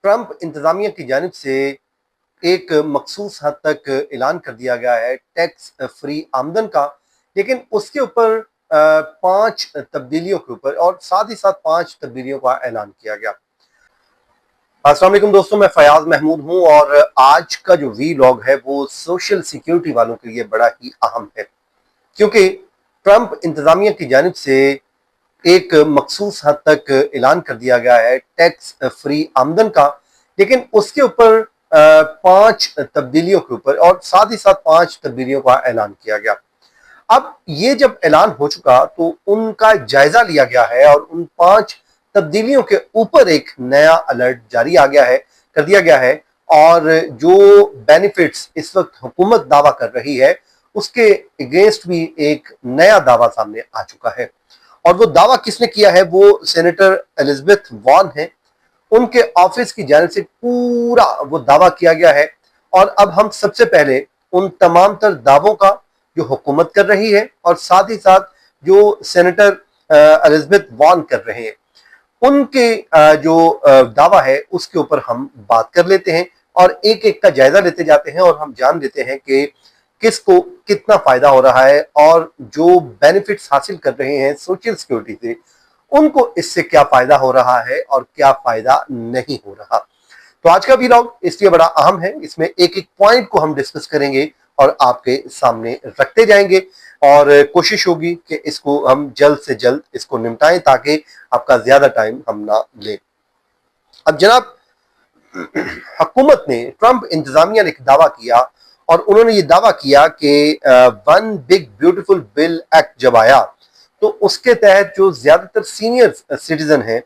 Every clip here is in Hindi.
ट्रंप इंतजामिया की जानिब से एक मखसूस हद तक ऐलान कर दिया गया है टैक्स फ्री आमदन का। लेकिन उसके ऊपर 5 तब्दीलियों के ऊपर और साथ ही साथ 5 तब्दीलियों का ऐलान किया गया। अस्सलाम वालेकुम दोस्तों, मैं फयाज महमूद हूं और आज का जो वी लॉग है वो सोशल सिक्योरिटी वालों के लिए बड़ा ही अहम है, क्योंकि ट्रंप इंतजामिया की जानिब से एक मखसूस हद तक ऐलान कर दिया गया है टैक्स फ्री आमदन का। लेकिन उसके ऊपर 5 तब्दीलियों के ऊपर और साथ ही साथ 5 तब्दीलियों का ऐलान किया गया। अब ये जब ऐलान हो चुका तो उनका जायजा लिया गया है और उन 5 तब्दीलियों के ऊपर एक नया अलर्ट जारी आ गया है कर दिया गया है। और जो बेनिफिट्स इस वक्त हुकूमत दावा कर रही है उसके अगेंस्ट भी एक नया दावा सामने आ चुका है। और वो दावा किसने किया है? वो सेनेटर एलिजाबेथ वॉर्न है। उनके ऑफिस की जानिब से पूरा वो दावा किया गया है। और अब हम सबसे पहले उन तमाम तर दावों का जो हुकूमत कर रही है और साथ ही साथ जो सेनेटर एलिजाबेथ वॉर्न कर रहे हैं उनके जो दावा है उसके ऊपर हम बात कर लेते हैं और एक एक का जायजा लेते जाते हैं और हम जान लेते हैं कि किसको कितना फायदा हो रहा है और जो बेनिफिट्स हासिल कर रहे हैं सोशल सिक्योरिटी से उनको इससे क्या फायदा हो रहा है और क्या फायदा नहीं हो रहा। तो आज का व्लॉग इसलिए बड़ा अहम है, इसमें एक एक पॉइंट को हम डिस्कस करेंगे और आपके सामने रखते जाएंगे और कोशिश होगी कि इसको हम जल्द से जल्द इसको निपटाएं ताकि आपका ज्यादा टाइम हम ना लें। अब जनाब, हुकूमत ने ट्रंप इंतजामिया ने एक दावा किया और उन्होंने ये दावा किया कि one big beautiful bill act जब आया तो उसके तहत जो ज्यादातर सीनियर सिटीजन हैं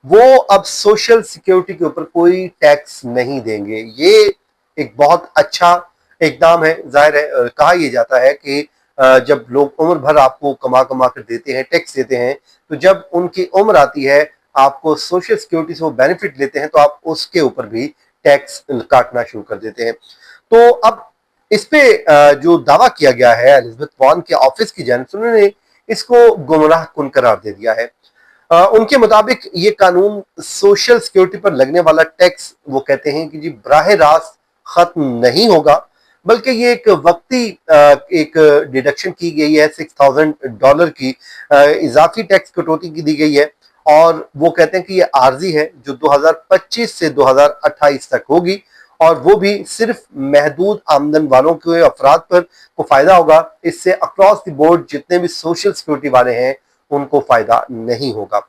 वो अब सोशल सिक्योरिटी के ऊपर कोई टैक्स नहीं देंगे। ये एक बहुत अच्छा इकदाम है। जाहिर है, कहा यह जाता है कि जब लोग उम्र भर आपको कमा कमा कर देते हैं, टैक्स देते हैं, तो जब उनकी उम्र आती है आपको सोशल सिक्योरिटी से वो बेनिफिट लेते हैं तो आप उसके ऊपर भी टैक्स काटना शुरू कर देते हैं। तो अब इस पे जो दावा किया गया है एलिजाबेथ वॉर्न के ऑफिस की जानिब से, उन्होंने इसको गुमराह कुन करार दे दिया है। उनके मुताबिक ये कानून सोशल सिक्योरिटी पर लगने वाला टैक्स वो कहते हैं कि जी बराह रास्त खत्म नहीं होगा, बल्कि ये एक वक्ती एक डिडक्शन की गई है $6,000 की इजाफी टैक्स कटौती की दी गई है। और वो कहते हैं कि ये आर्जी है जो 2025 से 2028 तक होगी और वो भी सिर्फ महदूद आमदन वालों के अफराद पर को फायदा होगा। इससे अक्रॉस द बोर्ड जितने भी सोशल सिक्योरिटी वाले हैं उनको फायदा नहीं होगा।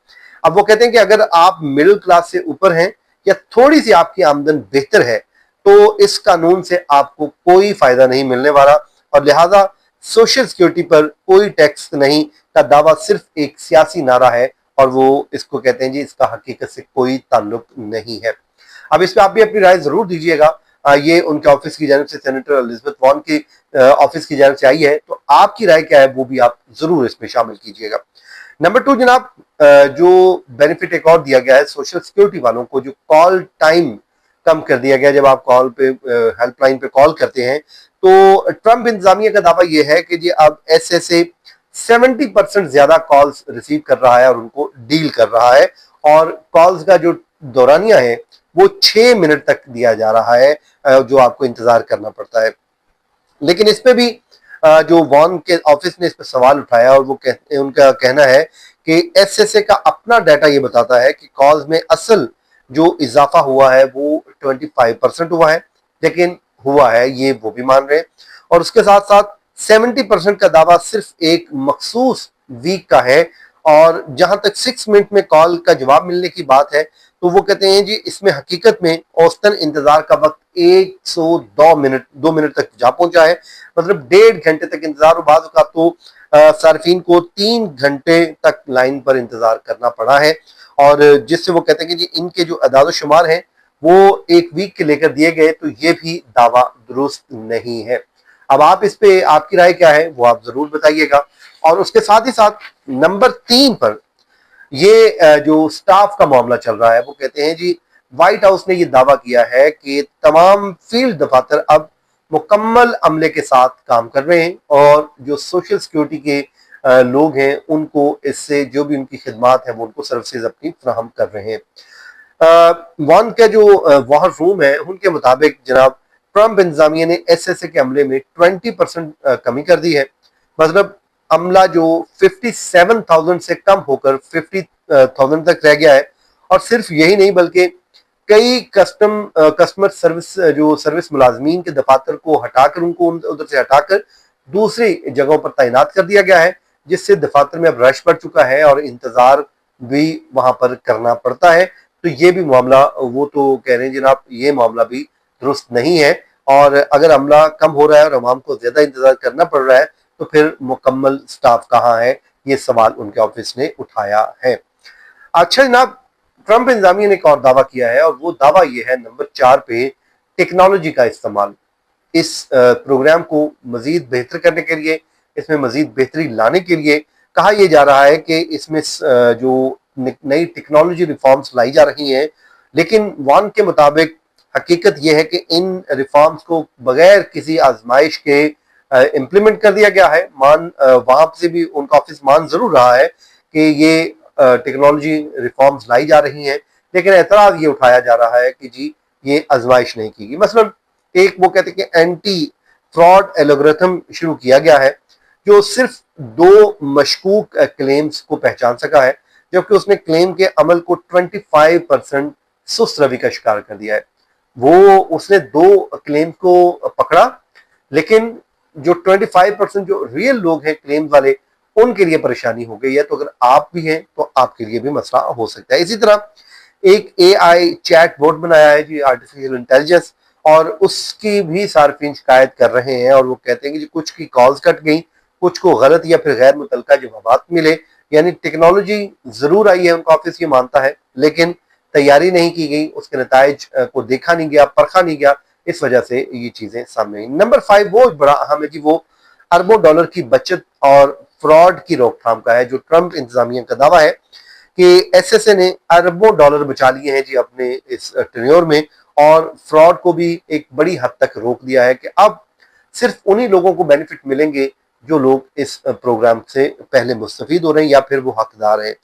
अब वो कहते हैं कि अगर आप मिडिल क्लास से ऊपर हैं या थोड़ी सी आपकी आमदन बेहतर है तो इस कानून से आपको कोई फायदा नहीं मिलने वाला और लिहाजा सोशल सिक्योरिटी पर कोई टैक्स नहीं का दावा सिर्फ एक सियासी नारा है और वो इसको कहते हैं जी इसका हकीकत से कोई ताल्लुक नहीं है। अब इस पे आप भी अपनी राय जरूर दीजिएगा। ये उनके ऑफिस की जानिब से सेनेटर एलिजाबेथ वॉर्न की ऑफिस की जानिब से आई है, तो आपकी राय क्या है वो भी आप जरूर इसमें शामिल कीजिएगा। नंबर 2 जनाब, जो बेनिफिट एक और दिया गया है सोशल सिक्योरिटी वालों को, जो कॉल टाइम कम कर दिया गया। जब आप कॉल पे हेल्पलाइन पे कॉल करते हैं तो ट्रंप इंतजामिया का दावा यह है कि जी अब एसएसए 70% ज्यादा कॉल्स रिसीव कर रहा है और उनको डील कर रहा है और कॉल्स का जो दौरानिया है वो 6 मिनट तक दिया जा रहा है, जो आपको इंतजार करना पड़ता है। लेकिन इस पे भी जो वॉन के ऑफिस ने इस पर सवाल उठाया और उनका कहना है कि एसएसए का अपना डाटा ये बताता है कि कॉल्स में असल जो इजाफा हुआ है वो 25% हुआ है, लेकिन हुआ है ये वो भी मान रहे हैं। और उसके साथ साथ 70% का दावा सिर्फ एक मखसूस वीक का है। और जहां तक 6 मिनट में कॉल का जवाब मिलने की बात है तो वो कहते हैं जी इसमें हकीकत में औसतन इंतजार का वक्त 102 मिनट तक जा पहुंचा है। मतलब 1.5 घंटे तक इंतजार, और बाद का तो सार्फिन को 3 घंटे तक लाइन पर इंतजार करना पड़ा है। और जिससे वो कहते हैं कि जी इनके जो अदाद शुमार हैं वो एक वीक के लेकर दिए गए, तो ये भी दावा दुरुस्त नहीं है। अब आप इस पे आपकी राय क्या है वो आप जरूर बताइएगा। और उसके साथ ही साथ नंबर 3 पर ये जो स्टाफ का मामला चल रहा है, वो कहते हैं जी व्हाइट हाउस ने ये दावा किया है कि तमाम फील्ड दफातर अब मुकम्मल अमले के साथ काम कर रहे हैं और जो सोशल सिक्योरिटी के लोग हैं उनको इससे जो भी उनकी खिदमात है वो उनको सर्विसेज अपनी फ्राहम कर रहे हैं। वन का जो वॉर रूम है उनके मुताबिक जनाब ट्रंप इंतजामिया ने एसएसए के हमले में 20% कमी कर दी है। मतलब अमला जो 57,000 से कम होकर 50,000 तक रह गया है। और सिर्फ यही नहीं बल्कि कई कस्टमर सर्विस जो सर्विस मुलाजमीन के दफातर को हटाकर उनको उधर से हटाकर दूसरी जगहों पर तैनात कर दिया गया है, जिससे दफातर में अब रश बढ़ चुका है और इंतजार भी वहां पर करना पड़ता है। तो ये भी मामला, वो तो कह रहे हैं जनाब, ये मामला भी दुरुस्त नहीं है। और अगर अमला कम हो रहा है और अवाम को ज्यादा इंतजार करना पड़ रहा है तो फिर मुकम्मल स्टाफ कहाँ है, ये सवाल उनके ऑफिस ने उठाया है। अच्छा जनाब, ट्रंप इंतजामिया ने एक और दावा किया है और वो दावा ये है नंबर 4 पे, टेक्नोलॉजी का इस्तेमाल। इस प्रोग्राम को मजीद बेहतर करने के लिए, इसमें मजीद बेहतरी लाने के लिए कहा यह जा रहा है कि इसमें जो नई टेक्नोलॉजी रिफॉर्म्स लाई जा रही हैं। लेकिन वान के मुताबिक हकीकत यह है कि इन रिफॉर्म्स को बगैर किसी आजमाइश के इम्प्लीमेंट कर दिया गया है। वहां से भी उनका ऑफिस मान जरूर रहा है कि ये टेक्नोलॉजी रिफॉर्म्स लाई जा रही हैं, लेकिन एतराज ये उठाया जा रहा है कि जी ये आजमाइश नहीं की गई। मसलन एक वो कहते हैं कि एंटी फ्रॉड एल्गोरिथम शुरू किया गया है जो सिर्फ 2 मशकूक क्लेम्स को पहचान सका है, जबकि उसने क्लेम के अमल को 25% सुस्त रवि का शिकार कर दिया है। वो उसने 2 क्लेम को पकड़ा, लेकिन जो 25% जो रियल लोग हैं क्लेम वाले, उनके लिए परेशानी हो गई है। तो अगर आप भी हैं तो आपके लिए भी मसला हो सकता है। इसी तरह एक एआई चैट बोट बनाया है जी, आर्टिफिशियल इंटेलिजेंस, और उसकी भी सार्फिन शिकायत कर रहे हैं और वो कहते हैं कि कुछ की कॉल्स कट गई, कुछ को गलत या फिर गैर मुतलका जवाब मिले। यानी टेक्नोलॉजी जरूर आई है, उनका ऑफिस ये मानता है, लेकिन तैयारी नहीं की गई, उसके नताइज को देखा नहीं गया, परखा नहीं गया, इस वजह से ये चीजें सामने आई। नंबर 5 वो बड़ा अहम है जी, वो अरबों डॉलर की बचत और फ्रॉड की रोकथाम का है। जो ट्रंप इंतजामिया का दावा है कि एसएसए ने अरबों डॉलर बचा लिए हैं जी अपने इस टेन्योर में, और फ्रॉड को भी एक बड़ी हद तक रोक दिया है कि अब सिर्फ उन्हीं लोगों को बेनिफिट मिलेंगे जो लोग इस प्रोग्राम से पहले मुस्तफीद हो रहे हैं या फिर वो हकदार हैं।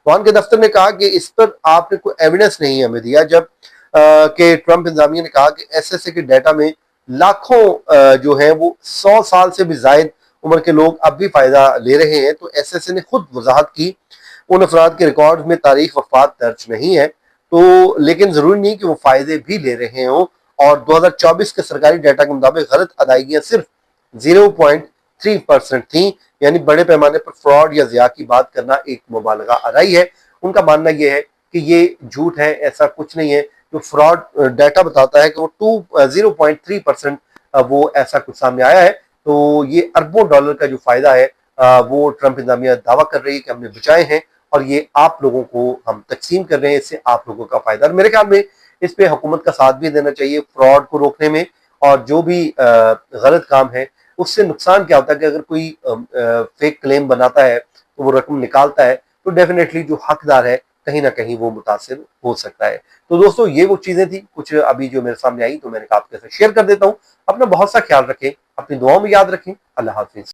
वहां के दफ्तर ने कहा कि इस पर आपने कोई एविडेंस नहीं हमें दिया, जब कि ट्रंप इंतजामिया ने कहा कि एसएसए के डाटा में लाखों जो है वो 100 साल से भी ज्यादा उम्र के लोग अब भी फायदा ले रहे हैं। तो एसएसए ने खुद वजाहत की उन अफराद के रिकॉर्ड में तारीख वफात दर्ज नहीं है, तो लेकिन जरूरी नहीं कि वो फायदे भी ले रहे हों। और 2024 के सरकारी डाटा के मुताबिक गलत अदायगियां सिर्फ 0.3% थी। यानी बड़े पैमाने पर फ्रॉड या जिया की बात करना एक मुबालगा आराई है। उनका मानना यह है कि ये झूठ है, ऐसा कुछ नहीं है। जो फ्रॉड डाटा बताता है कि वो 0.3% वो ऐसा कुछ सामने आया है। तो ये अरबों डॉलर का जो फायदा है वो ट्रंप इंतजामिया दावा कर रही है कि हमने बचाए हैं और ये आप लोगों को हम तकसीम कर रहे हैं, इससे आप लोगों का फायदा। और मेरे ख्याल में इस पे हुकूमत का साथ भी देना चाहिए फ्रॉड को रोकने में। और जो भी गलत काम है उससे नुकसान क्या होता है कि अगर कोई फेक क्लेम बनाता है तो वो रकम निकालता है, तो डेफिनेटली जो हकदार है कहीं ना कहीं वो मुतासिर हो सकता है। तो दोस्तों ये वो चीजें थी कुछ अभी जो मेरे सामने आई, तो मैंने कहा आपके साथ शेयर कर देता हूँ। अपना बहुत सा ख्याल रखें, अपनी दुआओं में याद रखें। अल्लाह हाफिज।